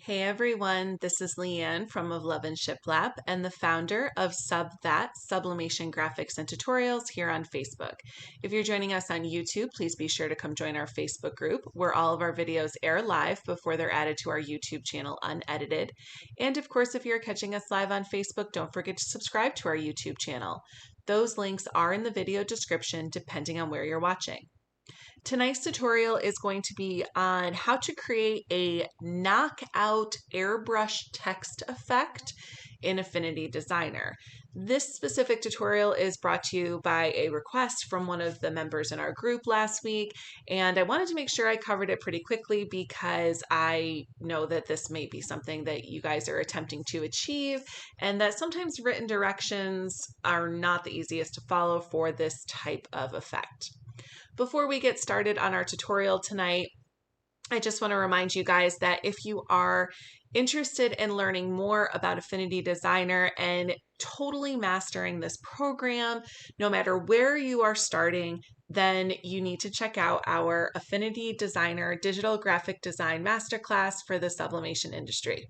Hey everyone, this is Leanne from Of Love and Shiplap and the founder of Sublimation Graphics and Tutorials here on Facebook. If you're joining us on YouTube, please be sure to come join our Facebook group where all of our videos air live before they're added to our YouTube channel unedited. And of course, if you're catching us live on Facebook, don't forget to subscribe to our YouTube channel. Those links are in the video description depending on where you're watching. Tonight's tutorial is going to be on how to create a knockout airbrush text effect in Affinity Designer. This specific tutorial is brought to you by a request from one of the members in our group last week, and I wanted to make sure I covered it pretty quickly because I know that this may be something that you guys are attempting to achieve, and that sometimes written directions are not the easiest to follow for this type of effect. Before we get started on our tutorial tonight, I just want to remind you guys that if you are interested in learning more about Affinity Designer and totally mastering this program, no matter where you are starting, then you need to check out our Affinity Designer Digital Graphic Design Masterclass for the sublimation industry.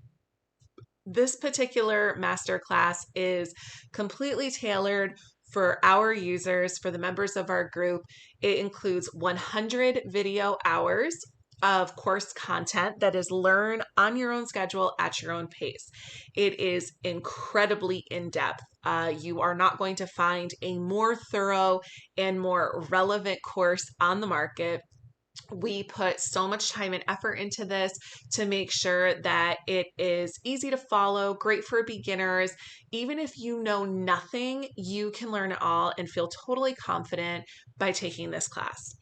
This particular masterclass is completely tailored for our users, for the members of our group. It includes 100 video hours of course content that is learn on your own schedule at your own pace. It is incredibly in-depth. You are not going to find a more thorough and more relevant course on the market. We put so much time and effort into this to make sure that it is easy to follow, great for beginners. Even if you know nothing, you can learn it all and feel totally confident by taking this class.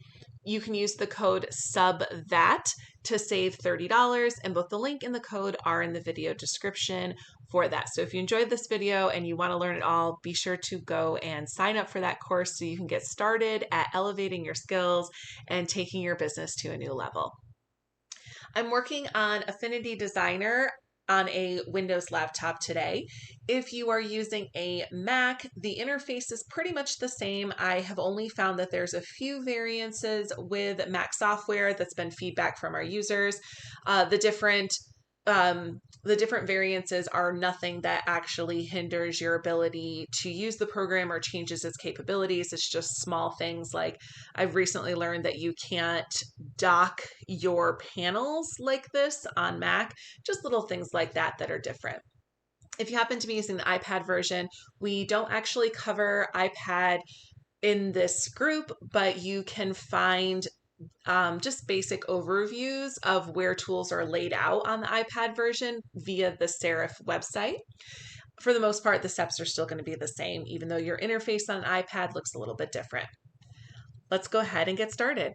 You can use the code SUBTHAT to save $30, and both the link and the code are in the video description for that. So if you enjoyed this video and you want to learn it all, be sure to go and sign up for that course so you can get started at elevating your skills and taking your business to a new level. I'm working on Affinity Designer on a Windows laptop today. If you are using a Mac, the interface is pretty much the same. I have only found that there's a few variances with Mac software that's been feedback from our users. The different variances are nothing that actually hinders your ability to use the program or changes its capabilities. It's just small things like I've recently learned that you can't dock your panels like this on Mac, just little things like that that are different. If you happen to be using the iPad version, we don't actually cover iPad in this group, but you can find just basic overviews of where tools are laid out on the iPad version via the Serif website. For the most part, the steps are still going to be the same, even though your interface on an iPad looks a little bit different. Let's go ahead and get started.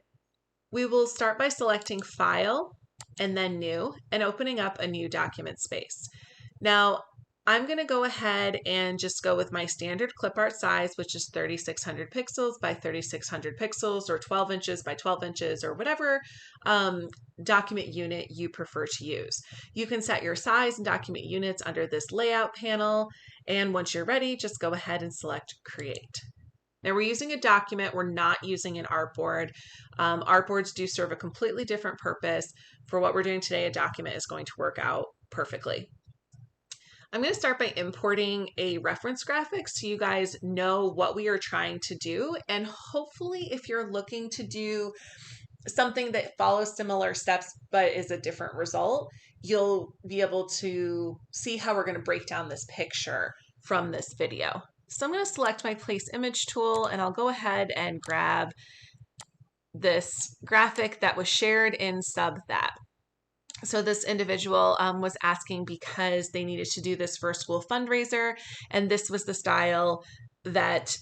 We will start by selecting File and then New and opening up a new document space. Now, I'm going to go ahead and just go with my standard clip art size, which is 3600 pixels by 3600 pixels or 12 inches by 12 inches or whatever document unit you prefer to use. You can set your size and document units under this layout panel. And once you're ready, just go ahead and select Create. Now we're using a document, we're not using an artboard. Artboards do serve a completely different purpose. For what we're doing today, a document is going to work out perfectly. I'm going to start by importing a reference graphic so you guys know what we are trying to do. And hopefully if you're looking to do something that follows similar steps but is a different result, you'll be able to see how we're going to break down this picture from this video. So I'm going to select my Place Image tool and I'll go ahead and grab this graphic that was shared in SubThat. So this individual was asking because they needed to do this for a school fundraiser, and this was the style that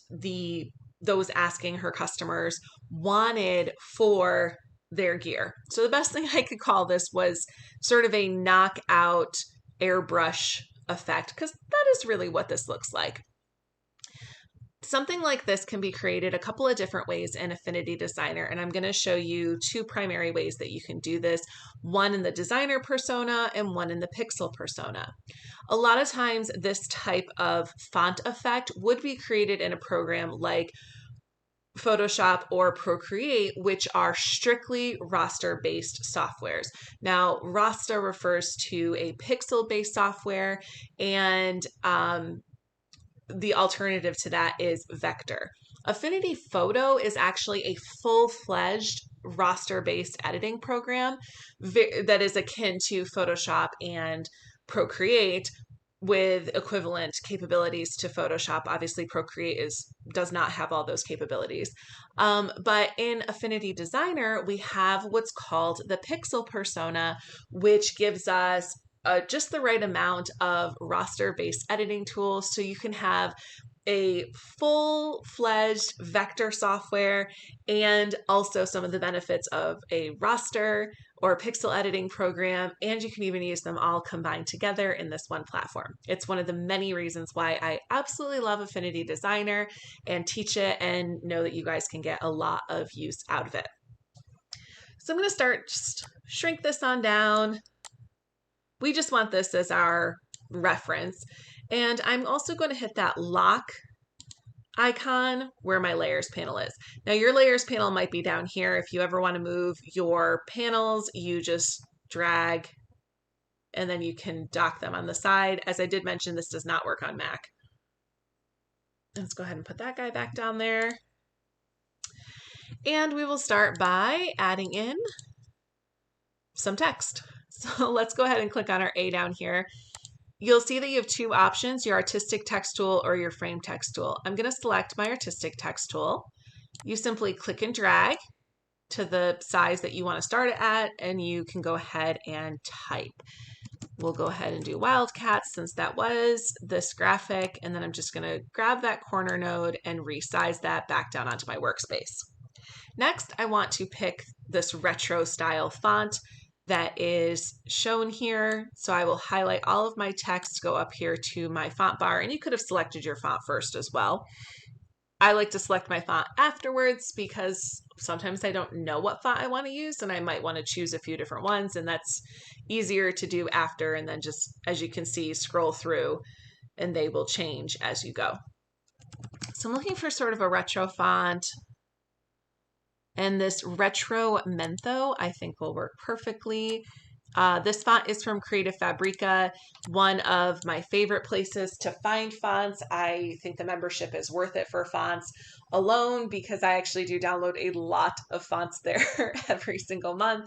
those asking her customers wanted for their gear. So the best thing I could call this was sort of a knockout airbrush effect, because that is really what this looks like. Something like this can be created a couple of different ways in Affinity Designer, and I'm going to show you two primary ways that you can do this, one in the designer persona and one in the pixel persona. A lot of times this type of font effect would be created in a program like Photoshop or Procreate, which are strictly raster-based softwares. Now, raster refers to a pixel-based software, and the alternative to that is vector. Affinity Photo is actually a full-fledged raster-based editing program that is akin to Photoshop and Procreate, with equivalent capabilities to Photoshop. Obviously, Procreate does not have all those capabilities. But in Affinity Designer, we have what's called the pixel persona, which gives us just the right amount of raster-based editing tools, so you can have a full-fledged vector software and also some of the benefits of a raster or pixel editing program, and you can even use them all combined together in this one platform. It's one of the many reasons why I absolutely love Affinity Designer and teach it, and know that you guys can get a lot of use out of it. So I'm going to just shrink this on down. We just want this as our reference. And I'm also going to hit that lock icon where my layers panel is. Now your layers panel might be down here. If you ever want to move your panels, you just drag and then you can dock them on the side. As I did mention, this does not work on Mac. Let's go ahead and put that guy back down there. And we will start by adding in some text. So let's go ahead and click on our A down here. You'll see that you have two options, your artistic text tool or your frame text tool. I'm going to select my artistic text tool. You simply click and drag to the size that you want to start it at, and you can go ahead and type. We'll go ahead and do Wildcats since that was this graphic, and then I'm just going to grab that corner node and resize that back down onto my workspace. Next, I want to pick this retro style font that is shown here. So I will highlight all of my text, go up here to my font bar, and you could have selected your font first as well. I like to select my font afterwards because sometimes I don't know what font I want to use, and I might want to choose a few different ones, and that's easier to do after, and then just, as you can see, scroll through and they will change as you go. So I'm looking for sort of a retro font. And this retro mentho, I think, will work perfectly. This font is from Creative Fabrica, one of my favorite places to find fonts. I think the membership is worth it for fonts alone because I actually do download a lot of fonts there every single month.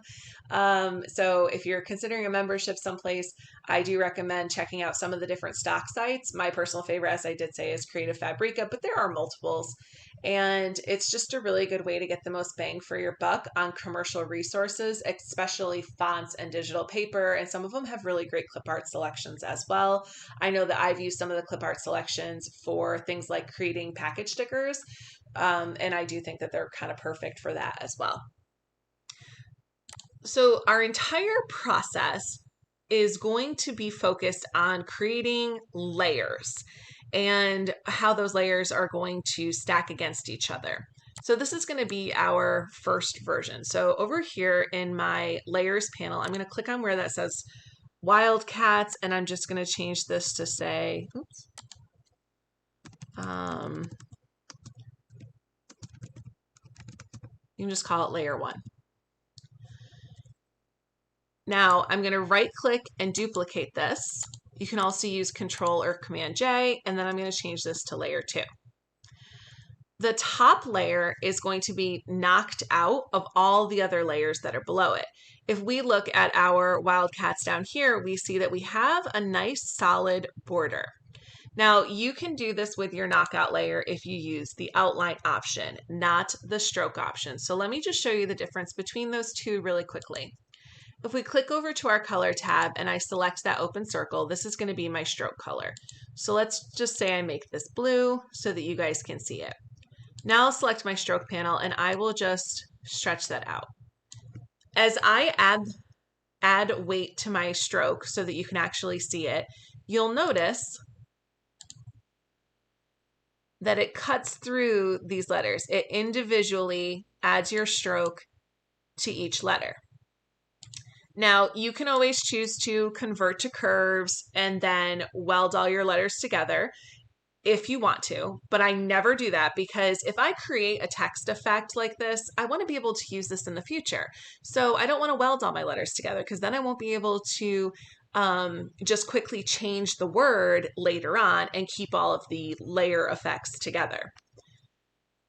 So if you're considering a membership someplace, I do recommend checking out some of the different stock sites. My personal favorite, as I did say, is Creative Fabrica, but there are multiples. And it's just a really good way to get the most bang for your buck on commercial resources, especially fonts and digital paper. And some of them have really great clip art selections as well. I know that I've used some of the clip art selections for things like creating package stickers. And I do think that they're kind of perfect for that as well. So our entire process is going to be focused on creating layers and how those layers are going to stack against each other. So this is going to be our first version. So over here in my layers panel, I'm going to click on where that says Wildcats, and I'm just going to change this to say, oops, you can just call it layer 1. Now I'm going to right click and duplicate this. You can also use Control or Command J, and then I'm going to change this to layer 2. The top layer is going to be knocked out of all the other layers that are below it. If we look at our Wildcats down here, we see that we have a nice solid border. Now you can do this with your knockout layer if you use the outline option, not the stroke option. So let me just show you the difference between those two really quickly. If we click over to our color tab and I select that open circle, this is going to be my stroke color. So let's just say I make this blue so that you guys can see it. Now I'll select my stroke panel and I will just stretch that out. As I add weight to my stroke so that you can actually see it, you'll notice that it cuts through these letters. It individually adds your stroke to each letter. Now, you can always choose to convert to curves and then weld all your letters together. if you want to, but I never do that because if I create a text effect like this, I want to be able to use this in the future. So I don't want to weld all my letters together because then I won't be able to just quickly change the word later on and keep all of the layer effects together.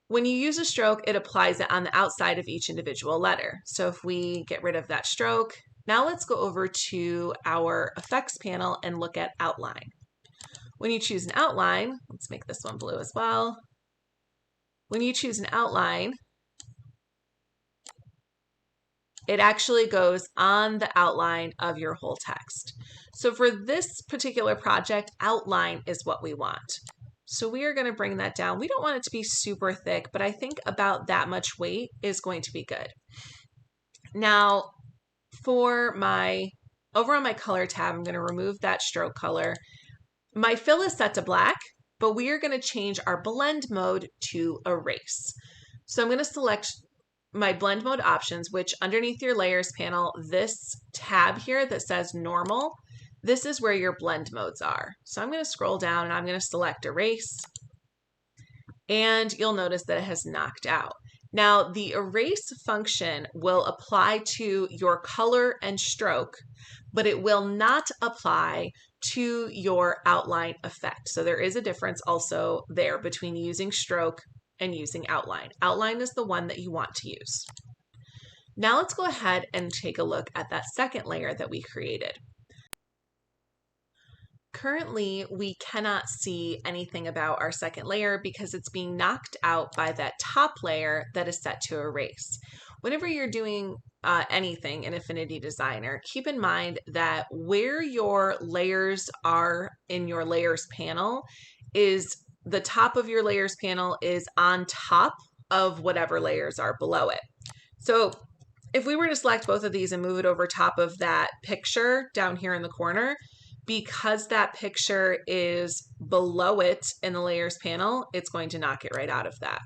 When you use a stroke, it applies it on the outside of each individual letter. So if we get rid of that stroke, now let's go over to our effects panel and look at outline. When you choose an outline, let's make this one blue as well. When you choose an outline, it actually goes on the outline of your whole text. So for this particular project, outline is what we want. So we are going to bring that down. We don't want it to be super thick, but I think about that much weight is going to be good. Now, over on my color tab, I'm going to remove that stroke color. My fill is set to black, but we are going to change our blend mode to erase. So I'm going to select my blend mode options, which underneath your layers panel, this tab here that says normal, this is where your blend modes are. So I'm going to scroll down and I'm going to select erase, and you'll notice that it has knocked out. Now the erase function will apply to your color and stroke, but it will not apply to your outline effect. So there is a difference also there between using stroke and using outline. Outline is the one that you want to use. Now let's go ahead and take a look at that second layer that we created. Currently, we cannot see anything about our second layer because it's being knocked out by that top layer that is set to erase. Whenever you're doing anything in Affinity Designer, keep in mind that where your layers are in your layers panel is the top of your layers panel is on top of whatever layers are below it. So if we were to select both of these and move it over top of that picture down here in the corner, because that picture is below it in the layers panel, it's going to knock it right out of that.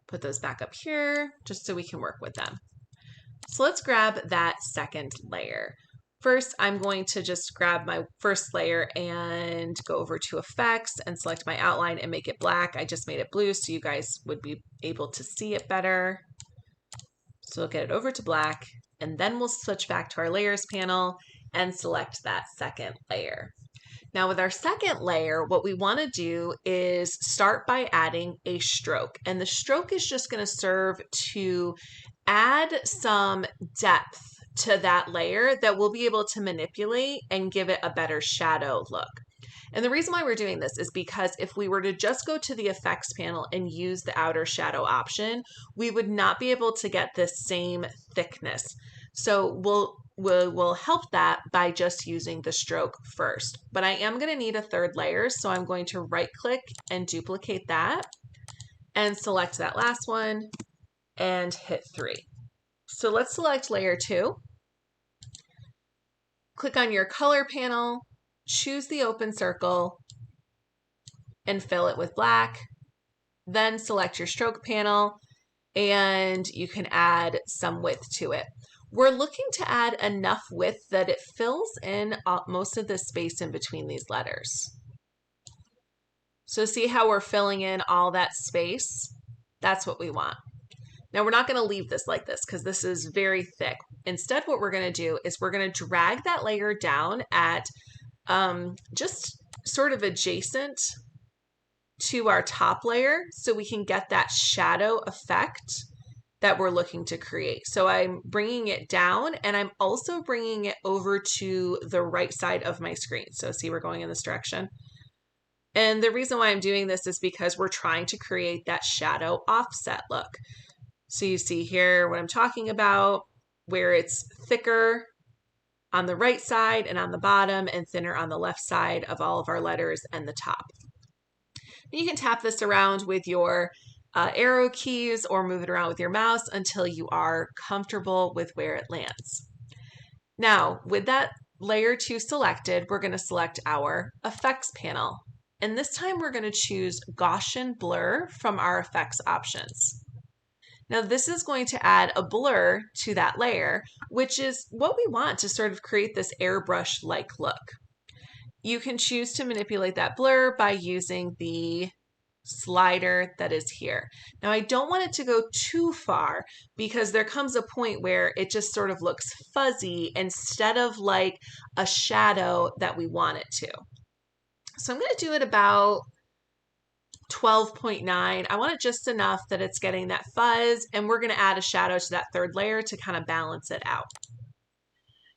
Put those back up here just so we can work with them. So let's grab that second layer. First, I'm going to just grab my first layer and go over to effects and select my outline and make it black. I just made it blue so you guys would be able to see it better. So we'll get it over to black, and then we'll switch back to our layers panel and select that second layer. Now with our second layer, what we want to do is start by adding a stroke. And the stroke is just going to serve to add some depth to that layer that we'll be able to manipulate and give it a better shadow look. And the reason why we're doing this is because if we were to just go to the effects panel and use the outer shadow option, we would not be able to get the same thickness. So we'll help that by just using the stroke first. But I am going to need a third layer, so I'm going to right click and duplicate that and select that last one and hit 3. So let's select layer 2. Click on your color panel, choose the open circle and fill it with black. Then select your stroke panel and you can add some width to it. We're looking to add enough width that it fills in most of the space in between these letters. So see how we're filling in all that space? That's what we want. Now we're not going to leave this like this because this is very thick. Instead, what we're going to do is we're going to drag that layer down at just sort of adjacent to our top layer so we can get that shadow effect that we're looking to create. So I'm bringing it down and I'm also bringing it over to the right side of my screen. So see, we're going in this direction. And the reason why I'm doing this is because we're trying to create that shadow offset look. So you see here what I'm talking about, where it's thicker on the right side and on the bottom and thinner on the left side of all of our letters and the top. You can tap this around with your arrow keys or move it around with your mouse until you are comfortable with where it lands. Now, with that layer 2 selected, we're going to select our effects panel. And this time we're going to choose Gaussian blur from our effects options. Now this is going to add a blur to that layer, which is what we want to sort of create this airbrush-like look. You can choose to manipulate that blur by using the slider that is here. Now I don't want it to go too far because there comes a point where it just sort of looks fuzzy instead of like a shadow that we want it to. So I'm going to do it about 12.9. I want it just enough that it's getting that fuzz, and we're going to add a shadow to that third layer to kind of balance it out.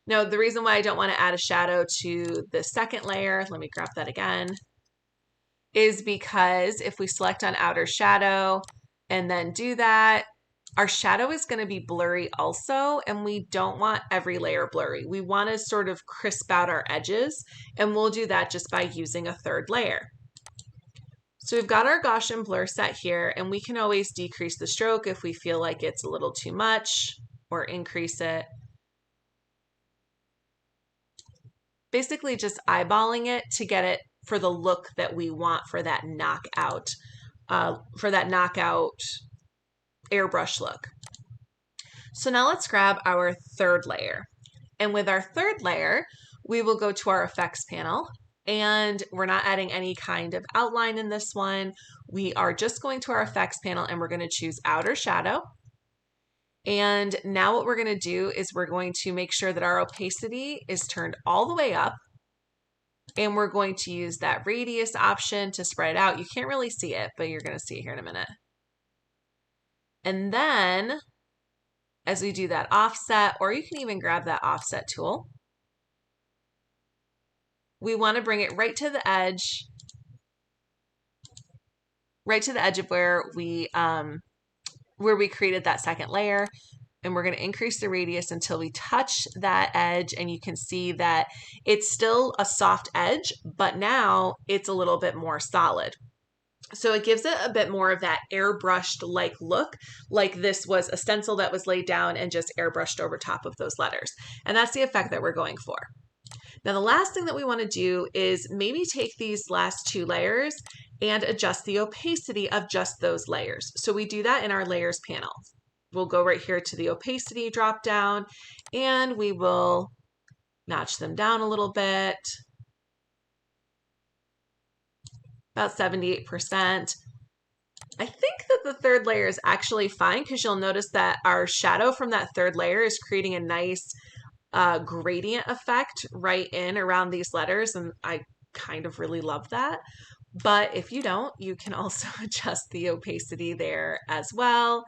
Now, the reason why I don't want to add a shadow to the second layer, let me grab that again, is because if we select on outer shadow and then do that, our shadow is going to be blurry also, and we don't want every layer blurry. We want to sort of crisp out our edges, and we'll do that just by using a third layer. So we've got our Gaussian blur set here, and we can always decrease the stroke if we feel like it's a little too much, or increase it. Basically just eyeballing it to get it for the look that we want for that knockout airbrush look. So now let's grab our third layer. And with our third layer, we will go to our effects panel, and we're not adding any kind of outline in this one. We are just going to our effects panel, and we're going to choose outer shadow. And now what we're going to do is we're going to make sure that our opacity is turned all the way up. And we're going to use that radius option to spread it out. You can't really see it, but you're going to see it here in a minute. And then as we do that offset, or you can even grab that offset tool, we want to bring it right to the edge of where we created that second layer. And we're going to increase the radius until we touch that edge, and you can see that it's still a soft edge, but now it's a little bit more solid. So it gives it a bit more of that airbrushed-like look, like this was a stencil that was laid down and just airbrushed over top of those letters. And that's the effect that we're going for. Now the last thing that we want to do is maybe take these last two layers and adjust the opacity of just those layers. So we do that in our layers panel. We'll go right here to the opacity drop down, and we will notch them down a little bit, about 78%. I think that the third layer is actually fine because you'll notice that our shadow from that third layer is creating a nice gradient effect right in around these letters, and I kind of really love that. But if you don't, you can also adjust the opacity there as well.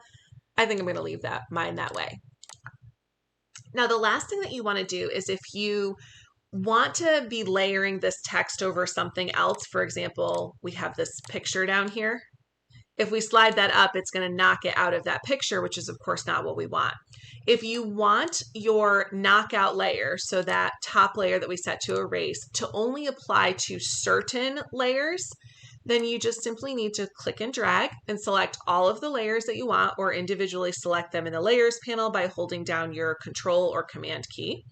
I think I'm going to leave mine that way. Now, the last thing that you want to do is if you want to be layering this text over something else, for example, we have this picture down here. If we slide that up, it's going to knock it out of that picture, which is of course not what we want. If you want your knockout layer, so that top layer that we set to erase, to only apply to certain layers, then you just simply need to click and drag and select all of the layers that you want, or individually select them in the layers panel by holding down your Control or Command key,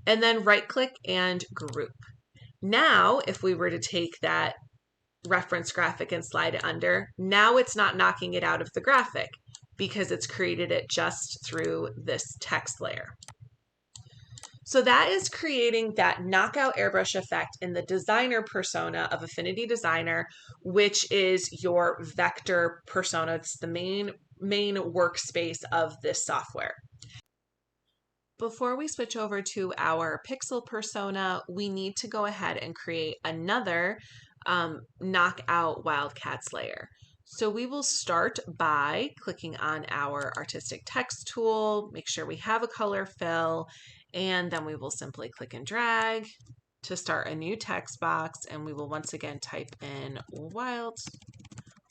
and then right click and group. Now, if we were to take that reference graphic and slide it under, now it's not knocking it out of the graphic because it's created it just through this text layer. So that is creating that knockout airbrush effect in the designer persona of Affinity Designer, which is your vector persona. It's the main workspace of this software. Before we switch over to our pixel persona, we need to go ahead and create another knockout wildcats layer. So we will start by clicking on our artistic text tool, make sure we have a color fill, and then we will simply click and drag to start a new text box, and we will once again type in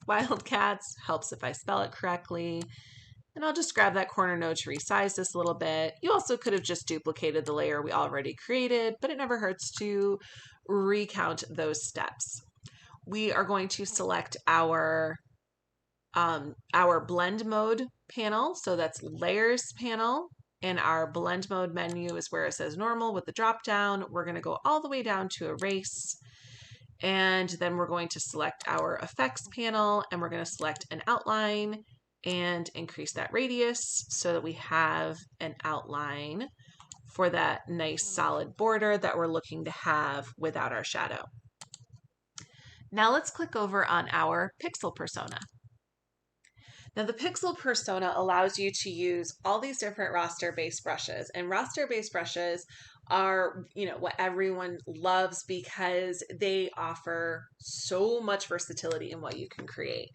wildcats. Helps if I spell it correctly. And I'll just grab that corner node to resize this a little bit. You also could have just duplicated the layer we already created, but it never hurts to recount those steps. We are going to select our blend mode panel. So that's layers panel, and our blend mode menu is where it says normal with the drop down. We're going to go all the way down to erase, and then we're going to select our effects panel, and we're going to select an outline and increase that radius so that we have an outline for that nice solid border that we're looking to have without our shadow. Now let's click over on our pixel persona. Now the pixel persona allows you to use all these different raster-based brushes, and raster-based brushes are, what everyone loves because they offer so much versatility in what you can create.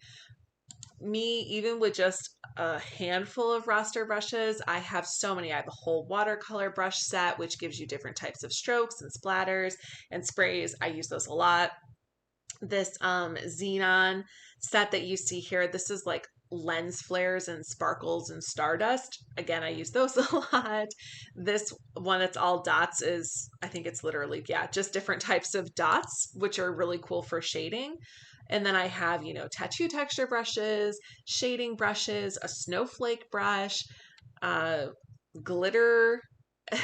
Me, even with just a handful of raster brushes, I have so many. I have a whole watercolor brush set, which gives you different types of strokes and splatters and sprays. I use those a lot. This xenon set that you see here, this is like lens flares and sparkles and stardust. Again, I use those a lot. This one that's all dots is, I think it's literally, just different types of dots, which are really cool for shading. And then I have, tattoo texture brushes, shading brushes, a snowflake brush, glitter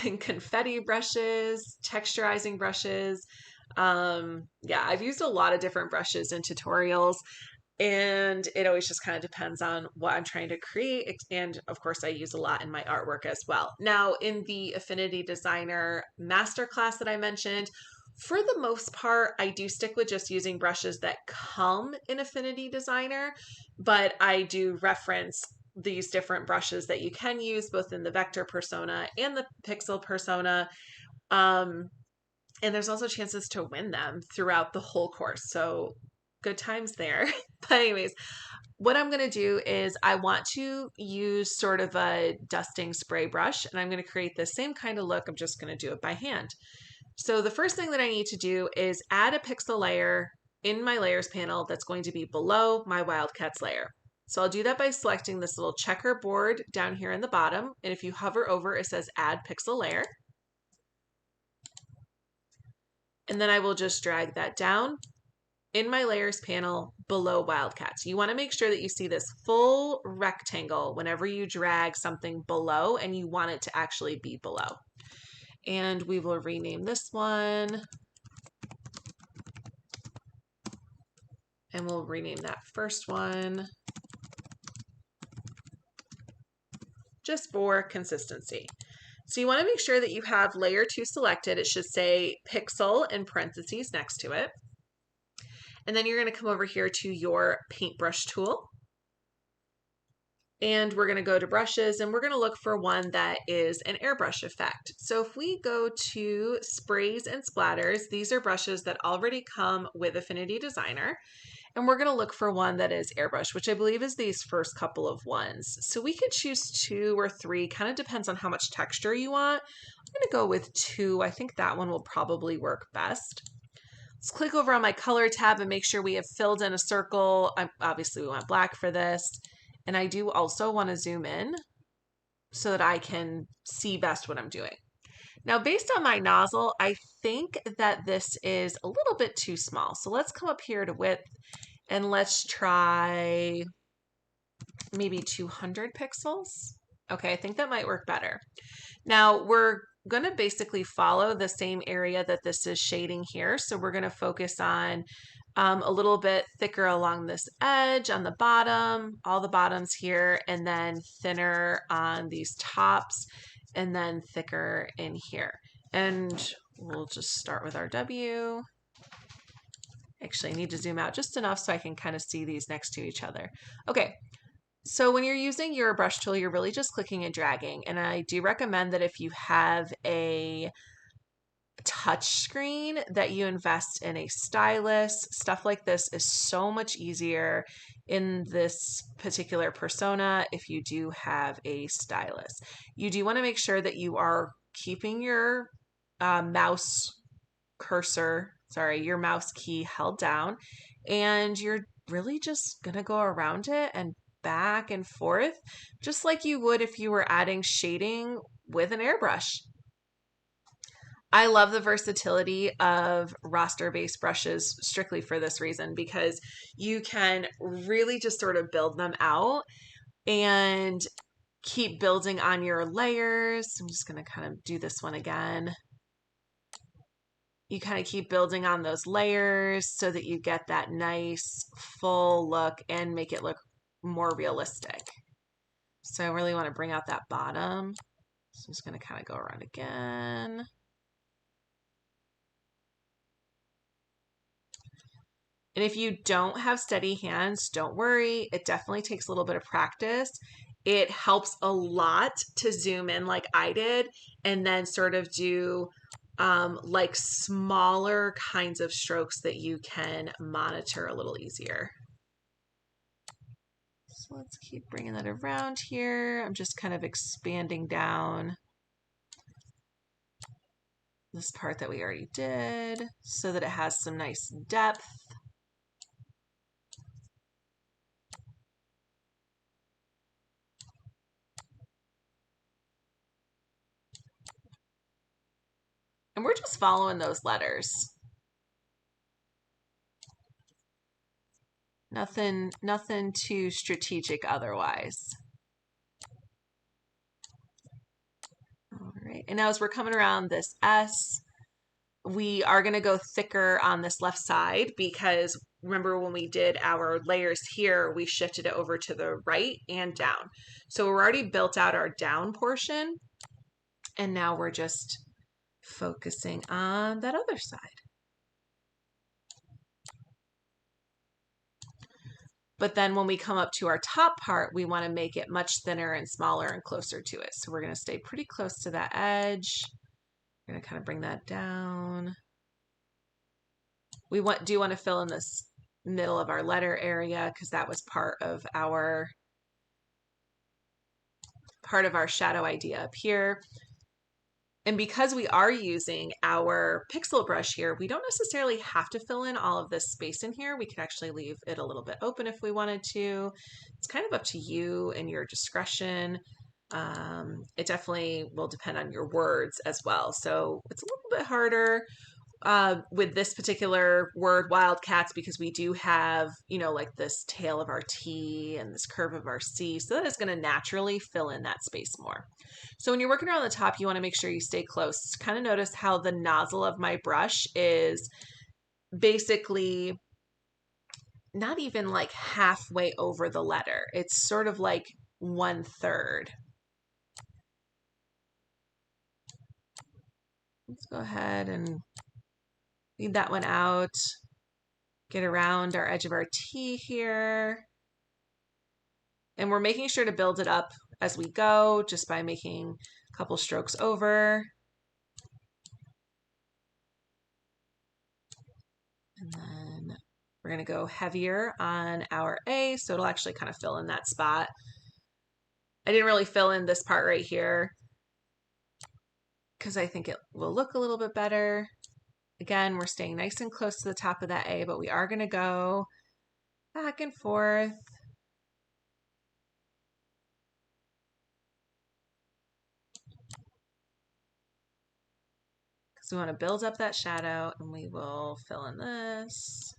and confetti brushes, texturizing brushes. I've used a lot of different brushes in tutorials, and it always just kind of depends on what I'm trying to create. And of course, I use a lot in my artwork as well. Now, in the Affinity Designer masterclass that I mentioned, for the most part, I do stick with just using brushes that come in Affinity Designer, but I do reference these different brushes that you can use both in the vector persona and the pixel persona. And there's also chances to win them throughout the whole course. So good times there. But anyways, what I'm going to do is I want to use sort of a dusting spray brush, and I'm going to create the same kind of look. I'm just going to do it by hand. So the first thing that I need to do is add a pixel layer in my layers panel that's going to be below my Wildcats layer. So I'll do that by selecting this little checkerboard down here in the bottom. And if you hover over, it says add pixel layer. And then I will just drag that down in my layers panel below Wildcats. You want to make sure that you see this full rectangle whenever you drag something below, and you want it to actually be below. And we will rename this one. And we'll rename that first one just for consistency. So you want to make sure that you have layer 2 selected. It should say pixel in parentheses next to it. And then you're going to come over here to your paintbrush tool. And we're going to go to brushes, and we're going to look for one that is an airbrush effect. So if we go to sprays and splatters, these are brushes that already come with Affinity Designer. And we're going to look for one that is airbrush, which I believe is these first couple of ones. So we could choose 2 or 3, kind of depends on how much texture you want. I'm going to go with 2. I think that one will probably work best. Let's click over on my color tab and make sure we have filled in a circle. Obviously we want black for this. And I do also want to zoom in so that I can see best what I'm doing. Now, based on my nozzle, I think that this is a little bit too small. So let's come up here to width, and let's try maybe 200 pixels. Okay, I think that might work better. Now, we're going to basically follow the same area that this is shading here. So we're going to focus on a little bit thicker along this edge on the bottom, all the bottoms here, and then thinner on these tops, and then thicker in here. And we'll just start with our W. Actually, I need to zoom out just enough so I can kind of see these next to each other. Okay, so when you're using your brush tool, you're really just clicking and dragging. And I do recommend that if you have a touch screen, that you invest in a stylus. Stuff like this is so much easier in this particular persona if you do have a stylus. You do want to make sure that you are keeping your mouse key held down, and you're really just gonna go around it and back and forth, just like you would if you were adding shading with an airbrush. I love the versatility of raster-based brushes strictly for this reason, because you can really just sort of build them out and keep building on your layers. I'm just going to kind of do this one again. You kind of keep building on those layers so that you get that nice full look and make it look more realistic. So I really want to bring out that bottom. So I'm just going to kind of go around again. And if you don't have steady hands, don't worry. It definitely takes a little bit of practice. It helps a lot to zoom in like I did and then sort of do like smaller kinds of strokes that you can monitor a little easier. So let's keep bringing that around here. I'm just kind of expanding down this part that we already did so that it has some nice depth. And we're just following those letters. Nothing too strategic otherwise. All right, and now as we're coming around this S, we are going to go thicker on this left side because remember when we did our layers here, we shifted it over to the right and down. So we're already built out our down portion, and now we're just focusing on that other side. But then when we come up to our top part, we want to make it much thinner and smaller and closer to it. So we're going to stay pretty close to that edge. We're going to kind of bring that down. We do want to fill in this middle of our letter area because that was part of our shadow idea up here. And because we are using our pixel brush here, we don't necessarily have to fill in all of this space in here. We could actually leave it a little bit open if we wanted to. It's kind of up to you and your discretion. It definitely will depend on your words as well. So it's a little bit harder with this particular word, wildcats, because we do have, you know, like this tail of our T and this curve of our C. So that is going to naturally fill in that space more. So when you're working around the top, you want to make sure you stay close. Kind of notice how the nozzle of my brush is basically not even like halfway over the letter. It's sort of like 1/3. Let's go ahead and leave that one out. Get around our edge of our T here. And we're making sure to build it up as we go just by making a couple strokes over. And then we're going to go heavier on our A, so it'll actually kind of fill in that spot. I didn't really fill in this part right here because I think it will look a little bit better. Again, we're staying nice and close to the top of that A, but we are going to go back and forth. Because we want to build up that shadow, and we will fill in this.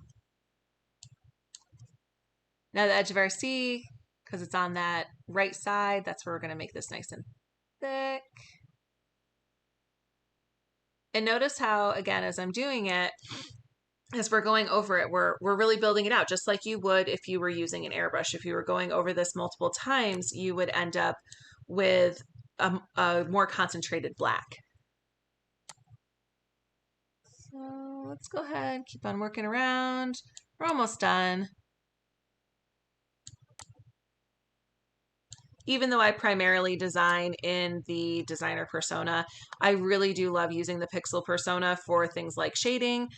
Now the edge of our C, because it's on that right side, that's where we're going to make this nice and thick. And notice how, again, as I'm doing it, as we're going over it, we're really building it out, just like you would if you were using an airbrush. If you were going over this multiple times, you would end up with a more concentrated black. So let's go ahead, keep on working around. We're almost done. Even though I primarily design in the designer persona, I really do love using the pixel persona for things like shading.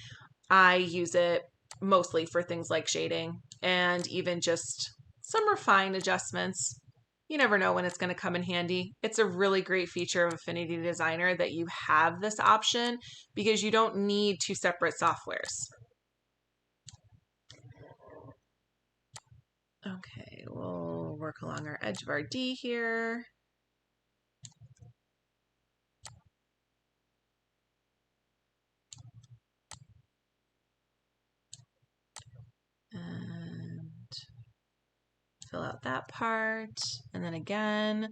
I use it mostly for things like shading and even just some refined adjustments. You never know when it's going to come in handy. It's a really great feature of Affinity Designer that you have this option because you don't need two separate softwares. Okay, we'll work along our edge of our D here. And fill out that part. And then again,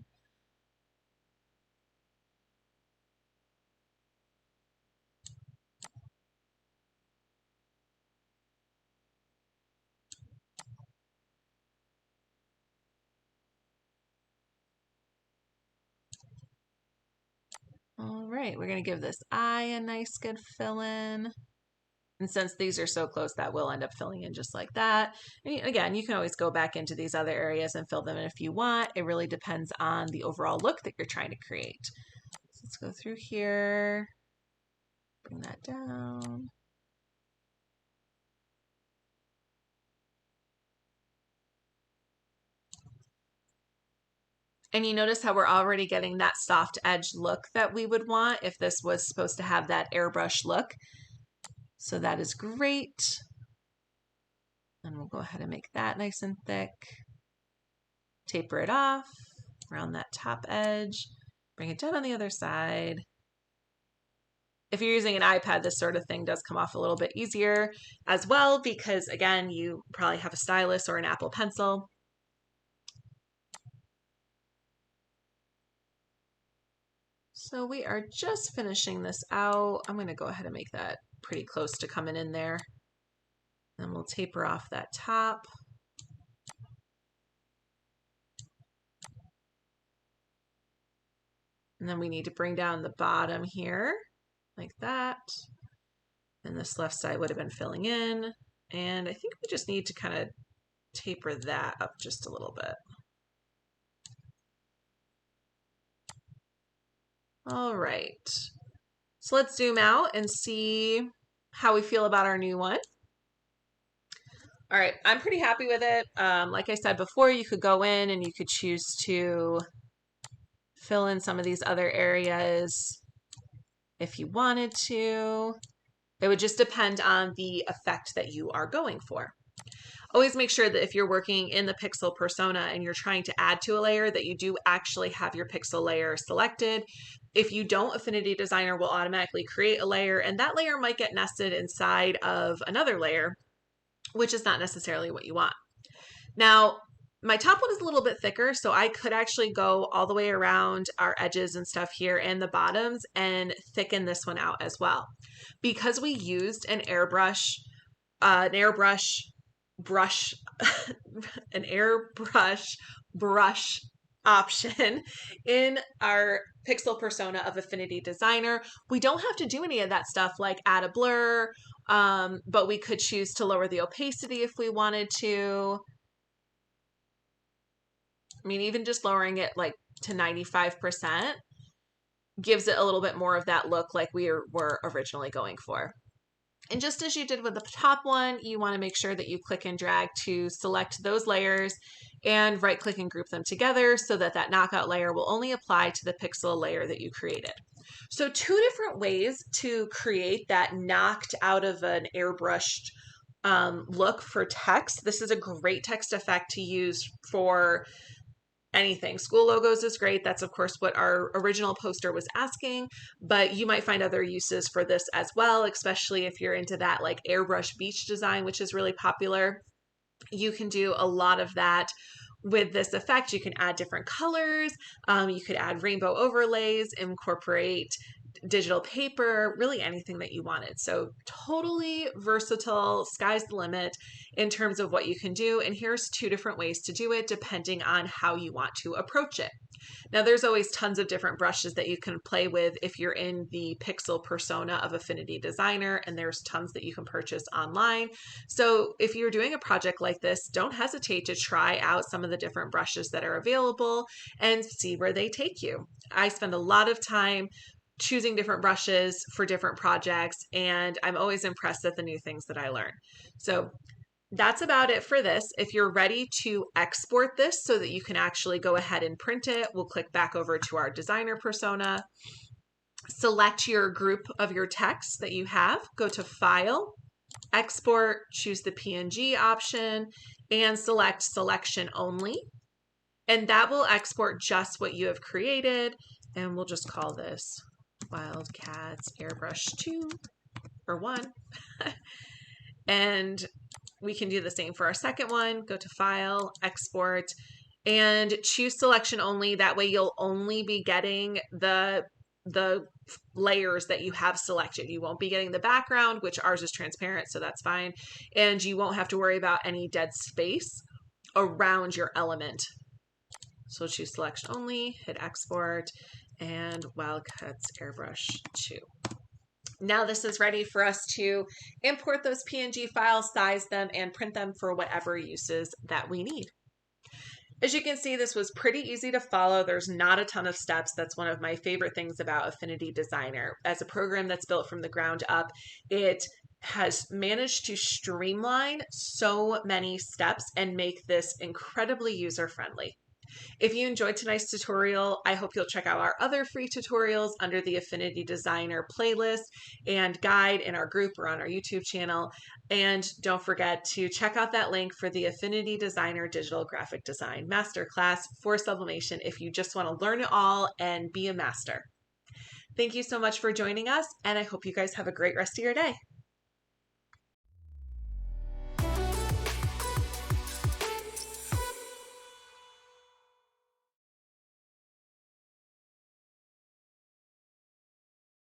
All right, we're going to give this eye a nice good fill in. And since these are so close, that will end up filling in just like that. And again, you can always go back into these other areas and fill them in if you want. It really depends on the overall look that you're trying to create. So let's go through here, bring that down. And you notice how we're already getting that soft edge look that we would want if this was supposed to have that airbrush look. So that is great. And we'll go ahead and make that nice and thick. Taper it off around that top edge. Bring it down on the other side. If you're using an iPad, this sort of thing does come off a little bit easier as well because, again, you probably have a stylus or an Apple Pencil. So we are just finishing this out. I'm going to go ahead and make that pretty close to coming in there. Then we'll taper off that top. And then we need to bring down the bottom here like that. And this left side would have been filling in. And I think we just need to kind of taper that up just a little bit. All right. So let's zoom out and see how we feel about our new one. All right, I'm pretty happy with it. Like I said before, you could go in and you could choose to fill in some of these other areas if you wanted to. It would just depend on the effect that you are going for. Always make sure that if you're working in the pixel persona and you're trying to add to a layer, that you do actually have your pixel layer selected. If you don't, Affinity Designer will automatically create a layer, and that layer might get nested inside of another layer, which is not necessarily what you want. Now, my top one is a little bit thicker, so I could actually go all the way around our edges and stuff here and the bottoms and thicken this one out as well. Because we used an airbrush brush, an airbrush brush option in our pixel persona of Affinity Designer, we don't have to do any of that stuff like add a blur, but we could choose to lower the opacity if we wanted to. I mean, even just lowering it like to 95% gives it a little bit more of that look like we were originally going for. And just as you did with the top one, you want to make sure that you click and drag to select those layers and right click and group them together so that that knockout layer will only apply to the pixel layer that you created. So two different ways to create that knocked out of an airbrushed look for text. This is a great text effect to use for anything. School logos is great. That's of course what our original poster was asking, but you might find other uses for this as well, especially if you're into that like airbrush beach design, which is really popular. You can do a lot of that with this effect. You can add different colors. You could add rainbow overlays, incorporate digital paper, really anything that you wanted. So totally versatile, sky's the limit in terms of what you can do. And here's two different ways to do it depending on how you want to approach it. Now there's always tons of different brushes that you can play with if you're in the pixel persona of Affinity Designer, and there's tons that you can purchase online. So if you're doing a project like this, don't hesitate to try out some of the different brushes that are available and see where they take you. I spend a lot of time choosing different brushes for different projects, and I'm always impressed at the new things that I learn. So that's about it for this. If you're ready to export this so that you can actually go ahead and print it, we'll click back over to our designer persona, select your group of your text that you have, go to File, Export, choose the PNG option, and select Selection Only. And that will export just what you have created, and we'll just call this Wildcats Airbrush 2 or 1. And we can do the same for our second one. Go to File, Export, and choose Selection Only. That way you'll only be getting the layers that you have selected. You won't be getting the background, which ours is transparent, so that's fine. And you won't have to worry about any dead space around your element. So choose Selection Only, hit Export, and Wildcats Airbrush 2. Now this is ready for us to import those PNG files, size them, and print them for whatever uses that we need. As you can see, this was pretty easy to follow. There's not a ton of steps. That's one of my favorite things about Affinity Designer. As a program that's built from the ground up, it has managed to streamline so many steps and make this incredibly user-friendly. If you enjoyed tonight's tutorial, I hope you'll check out our other free tutorials under the Affinity Designer playlist and guide in our group or on our YouTube channel. And don't forget to check out that link for the Affinity Designer Digital Graphic Design Masterclass for Sublimation if you just want to learn it all and be a master. Thank you so much for joining us, and I hope you guys have a great rest of your day.